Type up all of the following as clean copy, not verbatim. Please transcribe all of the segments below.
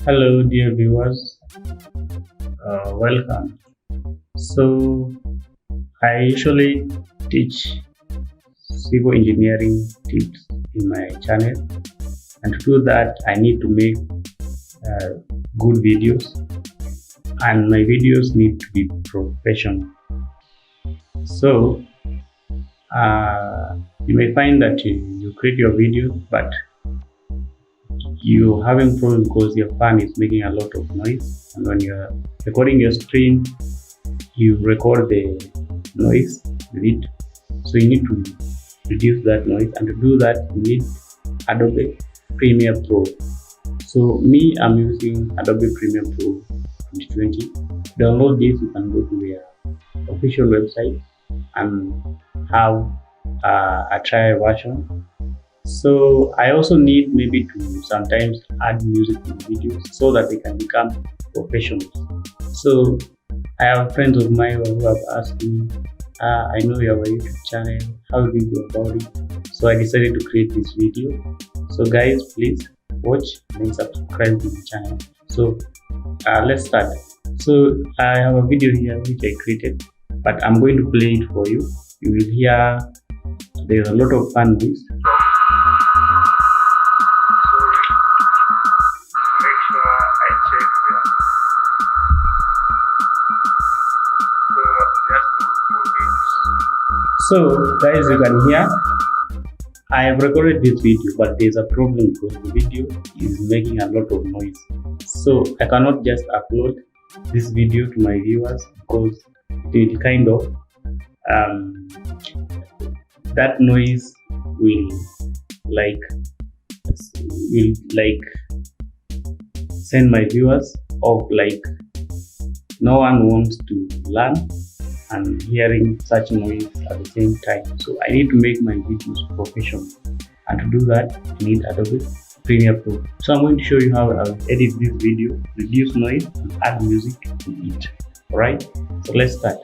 Hello, dear viewers. Welcome. So, I usually teach civil engineering tips in my channel, and to do that, I need to make uh, good videos, and my videos need to be professional. So, you may find that you create your video, but you're having problems because your fan is making a lot of noise, and when you're recording your screen, you record the noise with it. So you need to reduce that noise, and to do that you need Adobe Premiere Pro. So me, I'm using Adobe Premiere Pro 2020. To download this, you can go to their official website and have a trial version. So I also need maybe to sometimes add music to videos so that they can become professional. So I have friends of mine who have asked me, I know you have a YouTube channel, how do you go about it? So I decided to create this video. So guys, please watch and subscribe to the channel. So let's start. So I have a video here which I created, but I'm going to play it for you. You will hear there's a lot of fan noise. So guys, you can hear I have recorded this video, but there's a problem because the video is making a lot of noise. So I cannot just upload this video to my viewers because it will kind of that noise will send my viewers off. Like no one wants to learn and hearing such noise at the same time. So I need to make my videos professional, and to do that I need Adobe Premiere Pro. So I'm going to show you how I'll edit this video, reduce noise and add music to it. Alright, so let's start.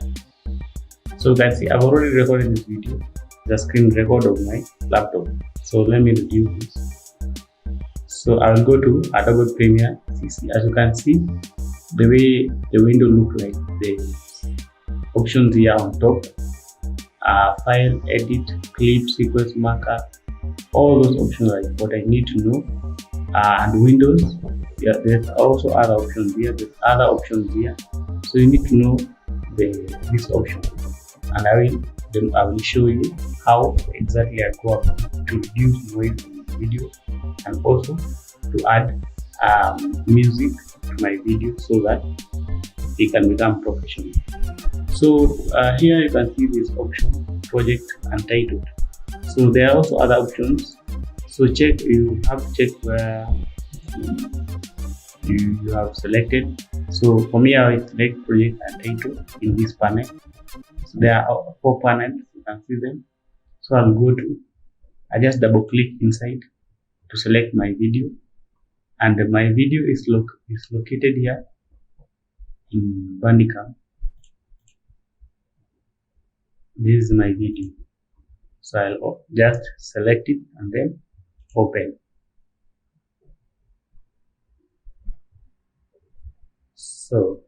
So you can see I've already recorded this video, the screen record of my laptop. So let me reduce this. So I will go to Adobe Premiere CC. As you can see, the way the window looks like, the options here on top, file, edit, clip, sequence marker, all those options are what I need to know. And Windows, yeah, there's also other options here. There's other options here, so you need to know this option, and I will show you how exactly I go about to reduce noise in the video, and also to add music to my video so that they can become professional. So here you can see this option, project untitled. So there are also other options. So you have to check where you have selected. So for me, I will select project untitled in this panel. So there are 4 panels, you can see them. So I just double click inside to select my video, and my video is located here in Bandicam. This is my video, so I'll just select it and then open. So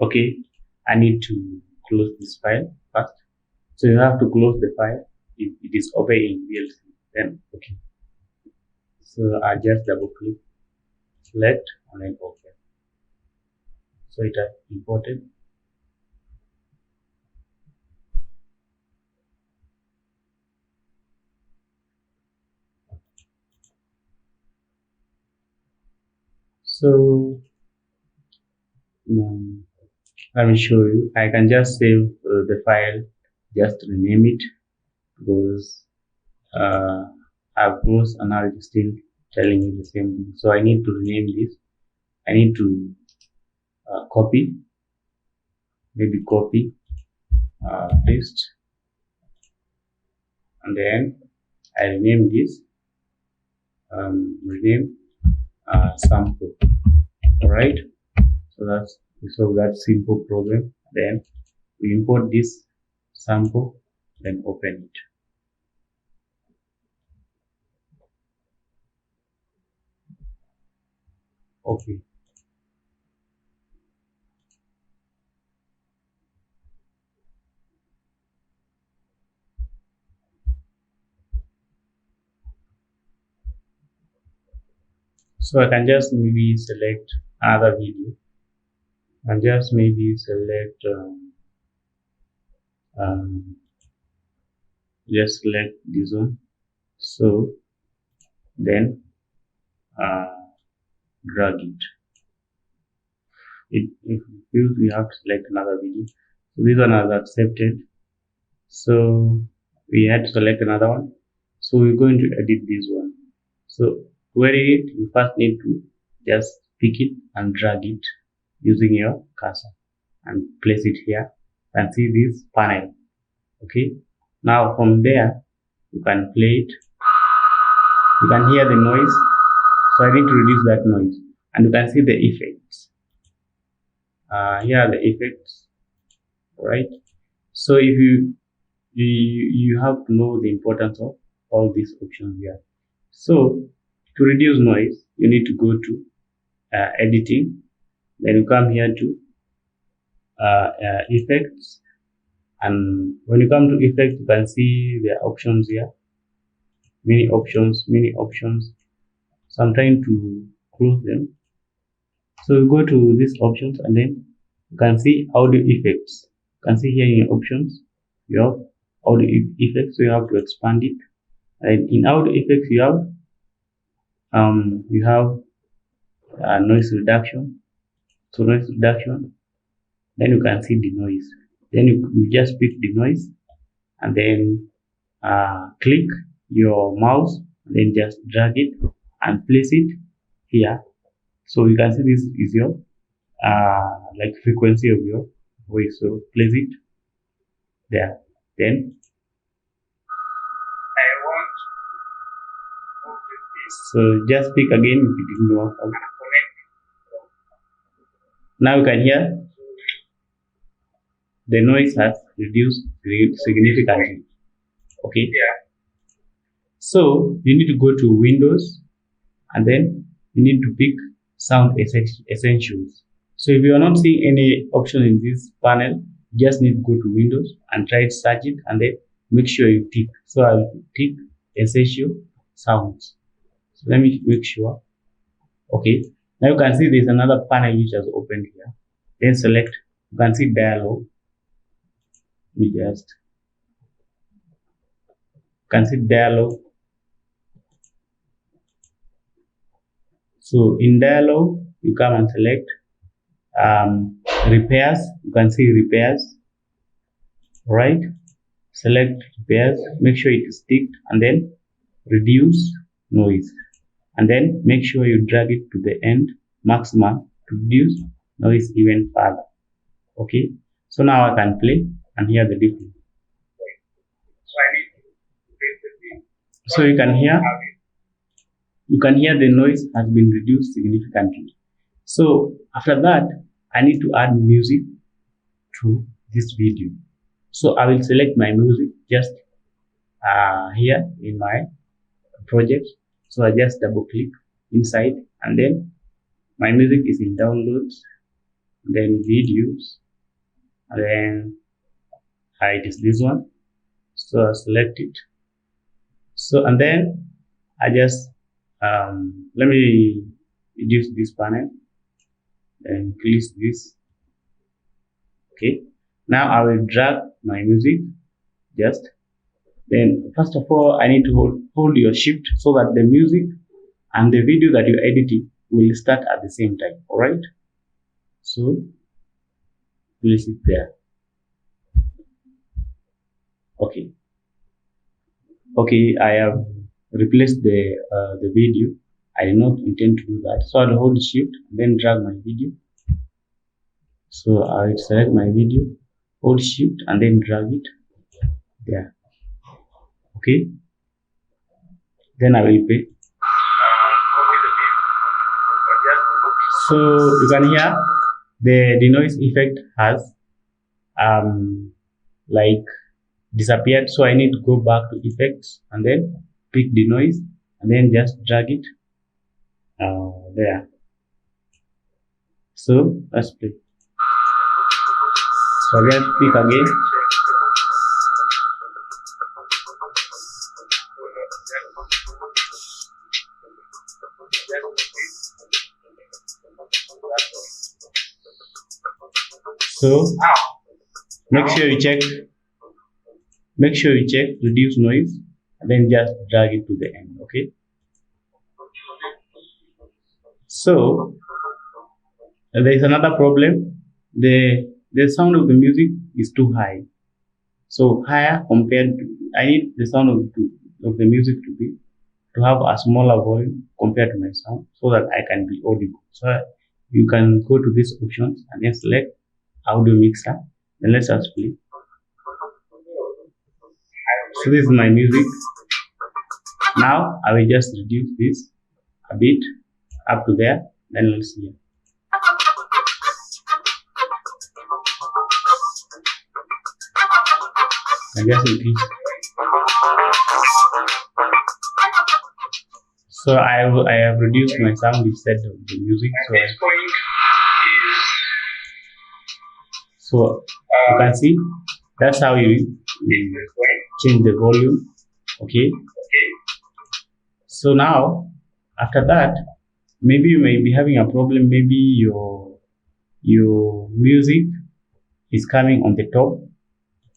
okay, I need to close this file first. So you have to close the file if it is open in VLC, then okay. So I just double click, select, and then open. So it has imported. So let me show you. I can just save the file, just rename it, because I've closed and now it's still telling me the same thing. So I need to rename this. I need to copy, paste, and then I rename this, rename sample. Alright, so we solve that simple problem. Then we import this sample then open it. Okay. So I can just maybe select another video and just maybe select um, just select this one. So then drag it. If you feel we have to select another video. So this one has accepted. So we had to select another one. So we're going to edit this one. So to edit it, you first need to just pick it and drag it using your cursor and place it here and see this panel. Okay. Now from there, you can play it. You can hear the noise. So I need to reduce that noise. And you can see the effects. Here are the effects, right? So if you have to know the importance of all these options here. So to reduce noise, you need to go to editing, then you come here to effects, and when you come to effects, you can see the options here, many options. So I'm trying to close them. So you go to these options and then you can see audio effects. You can see here in your options, you have audio effects, so you have to expand it. And in audio effects, you have noise reduction. So noise reduction, then you can see the noise. Then you just pick the noise and then click your mouse and then just drag it and place it here. So you can see this is your like frequency of your voice. So place it there. Then I want this. So just pick again if it didn't work out. Now you can hear the noise has reduced significantly. Okay. Yeah. So you need to go to Windows and then you need to pick Sound Essentials. So if you are not seeing any option in this panel, you just need to go to Windows and try to search it and then make sure you tick. So I'll tick Essential Sounds. So let me make sure. Okay. Now you can see there's another panel which has opened here. Then select, you can see dialog. We just can see dialog. So in dialog, you come and select repairs. You can see repairs, right? Select repairs, make sure it is ticked, and then reduce noise. And then make sure you drag it to the end maximum to reduce noise even further. Okay, so now I can play and hear the difference. So you can hear the noise has been reduced significantly. So after that, I need to add music to this video. So I will select my music just here in my project. So I just double click inside and then my music is in downloads, then videos, and then it is this one. So I select it. So and then I just let me reduce this panel and increase this. Okay, now I will drag my music just. Then first of all, I need to hold your shift so that the music and the video that you're editing will start at the same time. All right. So place it there. Okay. Okay, I have replaced the video. I did not intend to do that. So I'll hold shift, then drag my video. So I'll select my video, hold shift, and then drag it there. Okay. Then I will play. So you can hear the noise effect has like disappeared. So I need to go back to effects and then pick the noise and then just drag it there. So let's play. So again, pick again. So make sure you check reduce noise and then just drag it to the end. Okay. So there is another problem. The sound of the music is too high. So higher compared to, I need the sound of the music to have a smaller volume compared to my sound so that I can be audible. So you can go to these options and then select audio mixer. Then let's just play. So this is my music. Now I will just reduce this a bit up to there. Then let's see. I just increase. So I have reduced my sound instead of the music. So you can see that's how you change the volume. Okay. So now after that, maybe you may be having a problem. Maybe your music is coming on the top.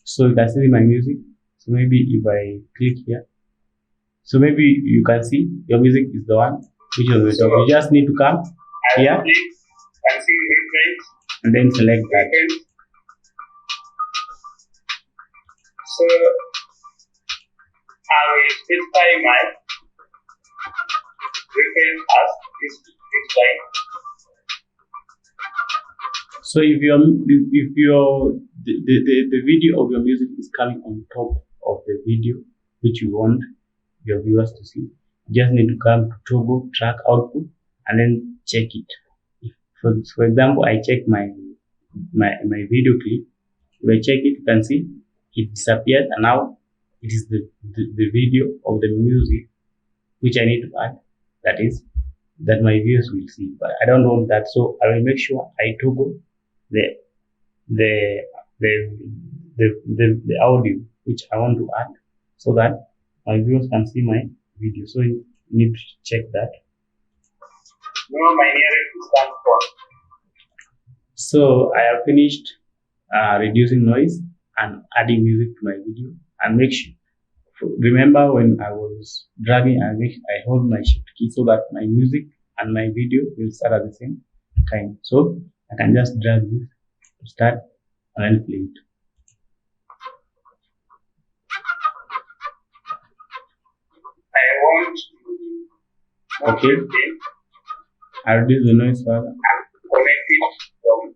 So you can see my music. So maybe if I click here, so maybe you can see your music is the one which is on the top. You just need to come here and then select that. So I will specify my reference as this line. So if the video of your music is coming on top of the video which you want your viewers to see, you just need to come to toggle track output and then check it. If, for example, I check my video clip. If I check it, you can see it disappeared, and now it is the video of the music which I need to add. That my viewers will see, but I don't want that, so I will make sure I toggle the audio which I want to add so that my viewers can see my video. So you need to check that. My nearest stand for. So I have finished reducing noise and adding music to my video, and make sure, remember when I was dragging, I hold my shift key so that my music and my video will start at the same time. So I can just drag this to start and then play it. I want to okay. I reduce the noise further. Connect it from.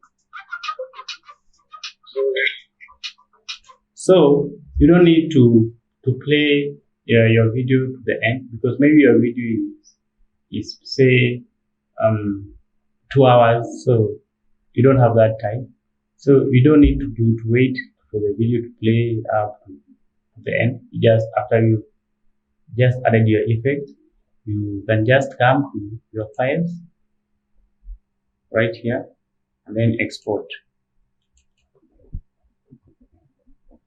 So you don't need to play your video to the end, because maybe your video is say 2 hours, so you don't have that time. So you don't need to wait for the video to play up to the end. After you just added your effect, you can just come to your files right here and then export.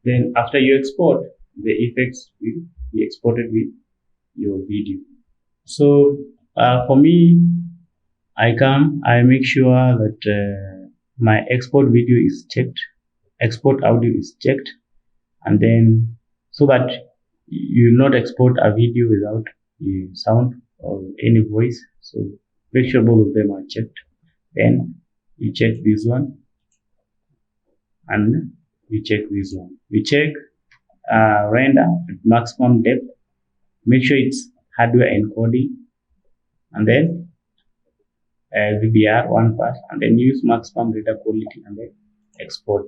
Then after you export, the effects will be exported with your video. So for me, I make sure that my export video is checked, export audio is checked, and then so that you will not export a video without sound or any voice. So make sure both of them are checked. Then you check this one and you check this one. We check render at maximum depth. Make sure it's hardware encoding, and then VBR one pass, and then use maximum data quality and then export.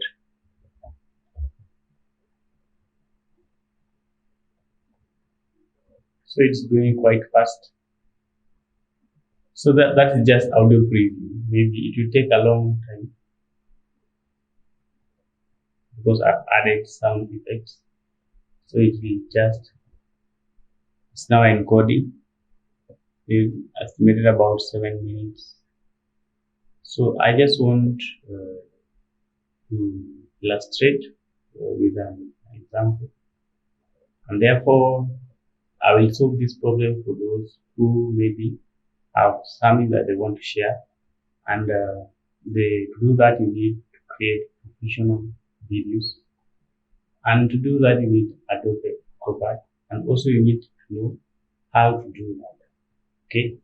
So it's going quite fast. So that is just audio preview. Maybe it will take a long time because I've added sound effects. So it will just, it's now encoding. It estimated about 7 minutes. So I just want to illustrate with an example, and therefore I will solve this problem for those who maybe have something that they want to share, and to do that you need to create professional videos, and to do that you need Adobe Acrobat, and also you need to know how to do that. Okay,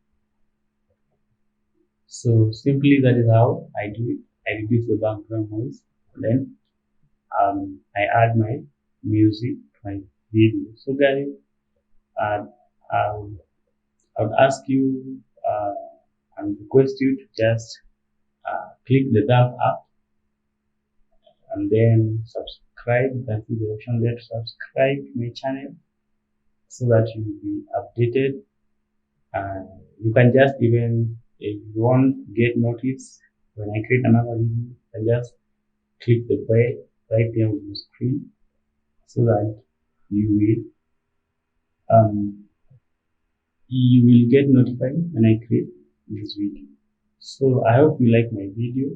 so simply that is how I do it. I reduce the background noise, and then I add my music to my video. So guys, uh, um, I would ask you and request you to just click the thumb up and then subscribe. You can see the option there to subscribe to my channel so that you will be updated. You can just even, if you want to get notice when I create another video, you can just click the bell right there on the screen so that you will get notified when I create this video. So I hope you like my video,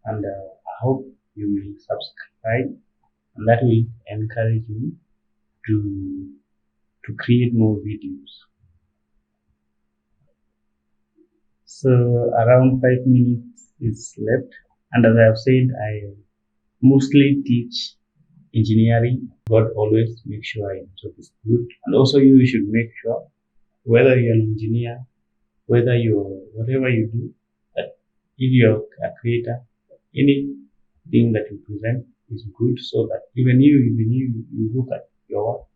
and I hope you will subscribe, and that will encourage me to create more videos. So around 5 minutes is left, and as I have said, I mostly teach engineering. God always make sure your job is good, and also you should make sure whether you're an engineer, whether you're whatever you do, that if you're a creator, anything that you present is good, so that even you look at your work,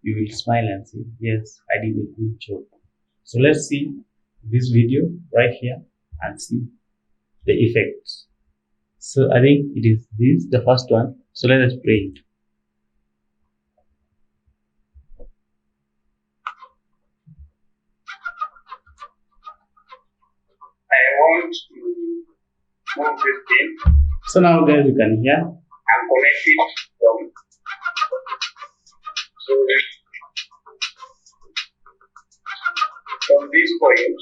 you will smile and say, yes, I did a good job. So let's see this video right here and see the effects. So I think it is this, the first one. So let us play it. I want to move this thing So now guys, you can hear. and connect it from this point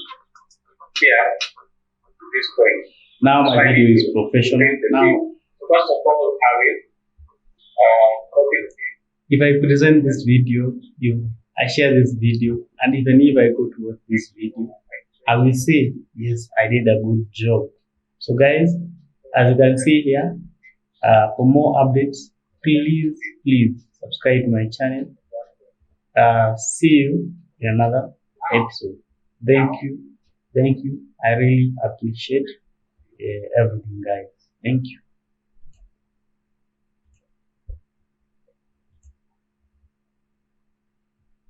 here to this point. Now my video is professional. Now, First of all, I will copy the if I present this video, I share this video, and even if I go to watch this video, I will say, yes, I did a good job. So guys, as you can see here, for more updates, please subscribe to my channel. See you in another episode. Thank you. I really appreciate everything, guys. Thank you.